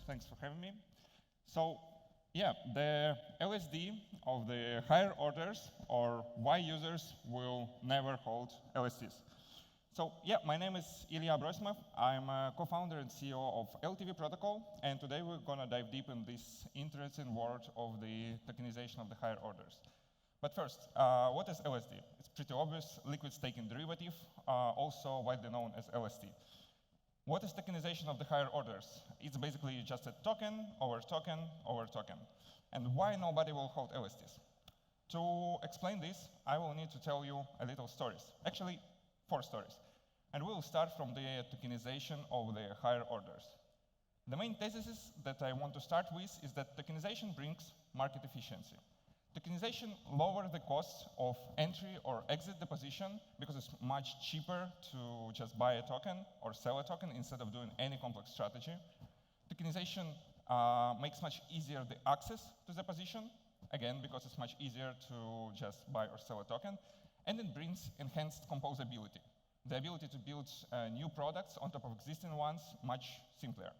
Thanks for having me. So, yeah, the LSD of the higher orders, or why users will never hold LSTs. So, yeah, my name is Ilya Abrosimov. I'm a co-founder and CEO of LTV Protocol, and today we're going to dive deep in this interesting world of the tokenization of the higher orders. But first, what is LSD? It's pretty obvious, liquid staking derivative, also widely known as LST. What is tokenization of the higher orders? It's basically just a token over token over token. And why nobody will hold LSTs? To explain this, I will need to tell you a little stories. Actually, 4 stories. And we'll start from the tokenization of the higher orders. The main thesis that I want to start with is that tokenization brings market efficiency. Tokenization lowers the cost of entry or exit the position because it's much cheaper to just buy a token or sell a token instead of doing any complex strategy. Tokenization makes much easier the access to the position, again, because it's much easier to just buy or sell a token. And it brings enhanced composability, the ability to build new products on top of existing ones much simpler.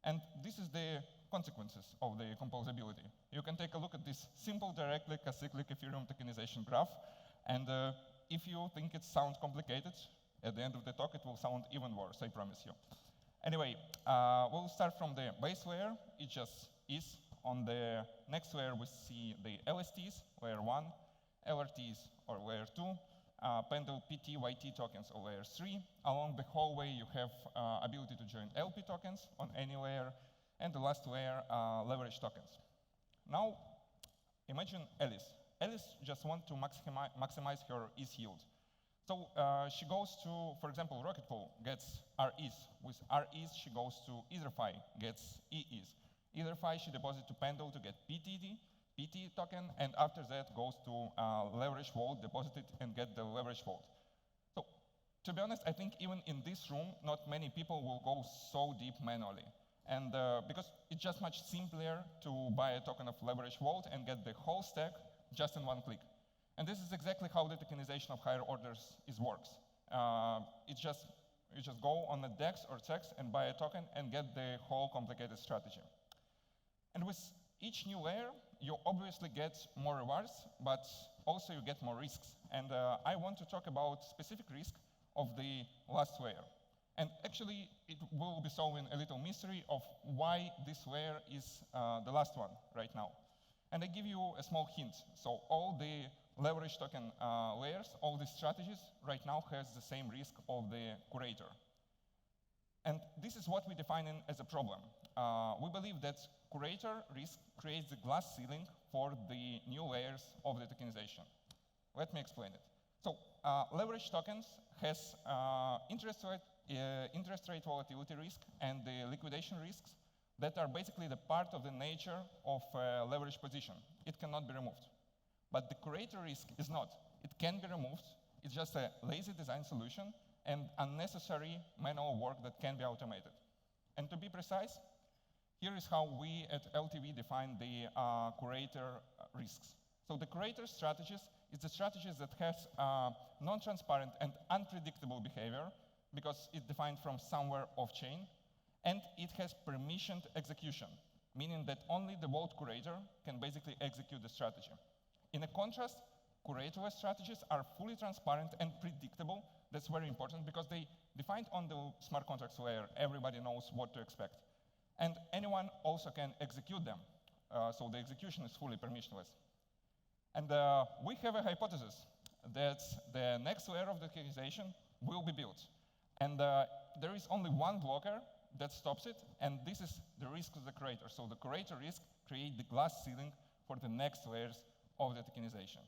And this is the consequences of the composability. You can take a look at this simple directly acyclic Ethereum tokenization graph, and if you think it sounds complicated, at the end of the talk it will sound even worse, I promise you. Anyway, we'll start from the base layer. It just is. On the next layer we see the LSTs, layer 1, LRTs, or layer 2, Pendle PT, YT tokens, or layer 3. Along the whole way you have ability to join LP tokens on any layer, and the last layer, leverage tokens. Now, imagine Alice. Alice just wants to maximize her ETH yield. So she goes to, for example, Rocket Pool, gets RETH. With RETH, she goes to EtherFi, gets EETH. EtherFi, she deposits to Pendle to get PT token, and after that goes to leverage vault, deposit it, and get the leverage vault. So, to be honest, I think even in this room, not many people will go so deep manually. And because it's just much simpler to buy a token of leverage vault and get the whole stack just in one click. And this is exactly how the tokenization of higher orders works. You just go on the DEX or CEX and buy a token and get the whole complicated strategy. And with each new layer, you obviously get more rewards, but also you get more risks. And I want to talk about specific risk of the last layer. And actually, it will be solving a little mystery of why this layer is the last one right now. And I give you a small hint. So all the leverage token layers, all the strategies right now has the same risk of the curator. And this is what we define as a problem. We believe that curator risk creates the glass ceiling for the new layers of the tokenization. Let me explain it. So leverage tokens has interest rate volatility risk and the liquidation risks that are basically the part of the nature of a leverage position. It cannot be removed. But the curator risk is not. It can be removed. It's just a lazy design solution and unnecessary manual work that can be automated. And to be precise, here is how we at LTV define the curator risks. So the curator strategies is the strategies that has non-transparent and unpredictable behavior because it's defined from somewhere off-chain, and it has permissioned execution, meaning that only the vault curator can basically execute the strategy. In a contrast, curatorless strategies are fully transparent and predictable. That's very important because they defined on the smart contracts layer, everybody knows what to expect. And anyone also can execute them. So the execution is fully permissionless. And we have a hypothesis that the next layer of the tokenization will be built. And there is only one blocker that stops it, and this is the risk of the curator. So the curator risk creates the glass ceiling for the next layers of the tokenization.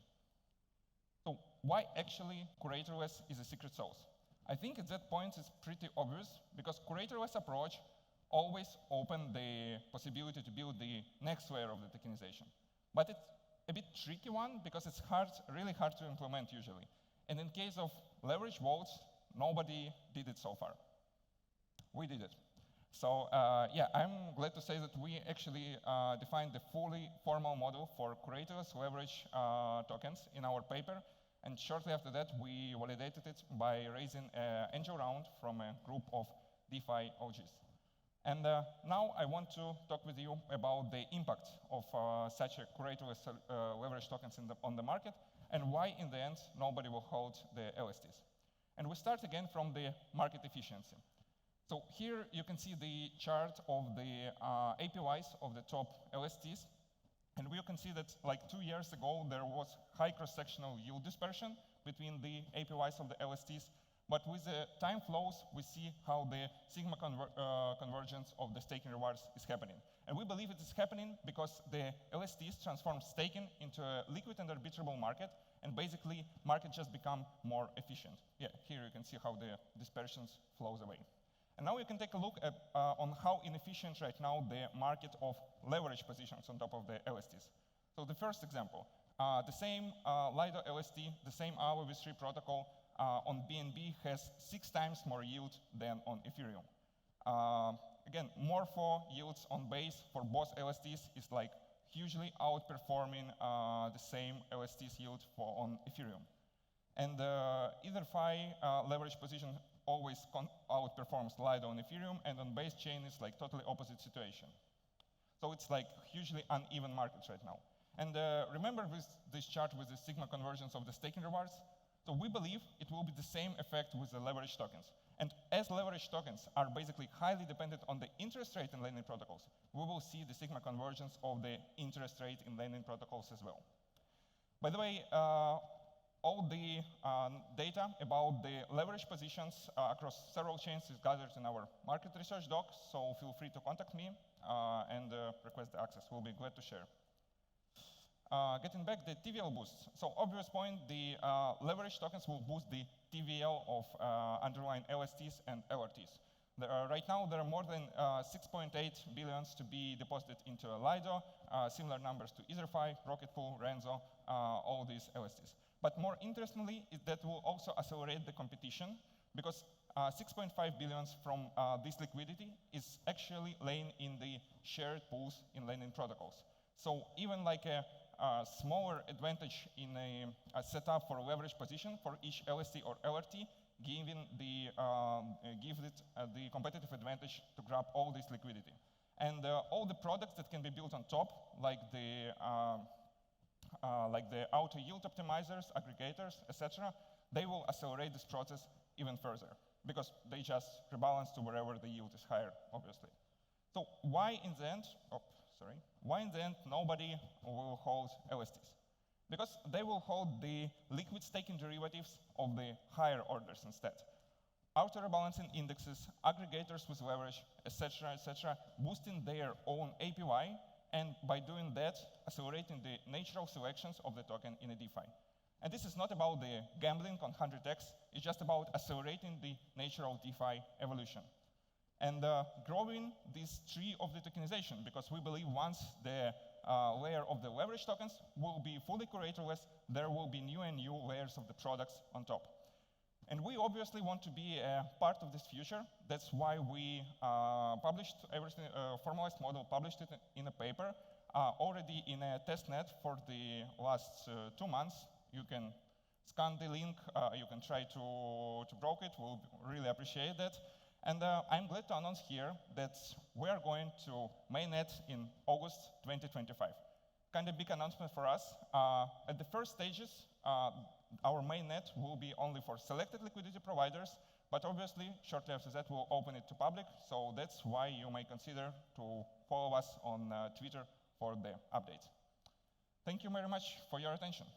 So why actually curatorless is a secret sauce? I think at that point it's pretty obvious because curatorless approach always open the possibility to build the next layer of the tokenization. But it's a bit tricky one because it's really hard to implement usually. And in case of leverage vaults, nobody did it so far. We did it. So yeah, I'm glad to say that we actually defined the fully formal model for curatorless leverage tokens in our paper. And shortly after that, we validated it by raising an angel round from a group of DeFi OGs. And now I want to talk with you about the impact of such a curatorless leverage tokens on the market, and why, in the end, nobody will hold the LSTs. And we start again from the market efficiency. So here you can see the chart of the APYs of the top LSTs. And you can see that like 2 years ago, there was high cross-sectional yield dispersion between the APYs of the LSTs. But with the time flows, we see how the sigma convergence of the staking rewards is happening. And we believe it is happening because the LSTs transform staking into a liquid and arbitrable market, and basically, market just become more efficient. Yeah, here you can see how the dispersions flows away. And now you can take a look at, on how inefficient right now the market of leverage positions on top of the LSTs. So the first example, the same LIDO LST, the same LTV protocol on BNB has 6 times more yield than on Ethereum. Again, Morpho yields on base for both LSTs is like hugely outperforming the same LSTs yield on Ethereum. And EtherFi leverage position always outperforms LIDO on Ethereum, and on base chain is like totally opposite situation. So it's like hugely uneven markets right now. And remember this chart with the sigma convergence of the staking rewards? So we believe it will be the same effect with the leverage tokens. And as leverage tokens are basically highly dependent on the interest rate in lending protocols, we will see the sigma convergence of the interest rate in lending protocols as well. By the way, all the data about the leverage positions across several chains is gathered in our market research doc, so feel free to contact me and request the access. We'll be glad to share. Getting back the TVL boosts. So obvious point, the leverage tokens will boost the TVL of underlying LSTs and LRTs. Right now, there are more than 6.8 billions to be deposited into Lido, similar numbers to EtherFi, Rocketpool, Renzo, all these LSTs. But more interestingly, that will also accelerate the competition, because 6.5 billions from this liquidity is actually laying in the shared pools in lending protocols. So even like a smaller advantage in a setup for a leverage position for each LST or LRT, giving the gives it the competitive advantage to grab all this liquidity. And all the products that can be built on top, like the auto yield optimizers, aggregators, etc., they will accelerate this process even further, because they just rebalance to wherever the yield is higher, obviously. So why in the end, nobody will hold LSTs? Because they will hold the liquid staking derivatives of the higher orders instead. Auto rebalancing indexes, aggregators with leverage, etc., boosting their own APY, and by doing that, accelerating the natural selections of the token in a DeFi. And this is not about the gambling on 100x, it's just about accelerating the natural DeFi evolution. And growing this tree of the tokenization, because we believe once the layer of the leverage tokens will be fully curatorless, there will be new and new layers of the products on top. And we obviously want to be a part of this future. That's why we published everything, formalized model, published it in a paper, already in a testnet for the last 2 months. You can scan the link, you can try to broker it, we'll really appreciate that. And I'm glad to announce here that we are going to mainnet in August 2025. Kind of big announcement for us. At the first stages, our mainnet will be only for selected liquidity providers, but obviously, shortly after that, we'll open it to public. So that's why you may consider to follow us on Twitter for the updates. Thank you very much for your attention.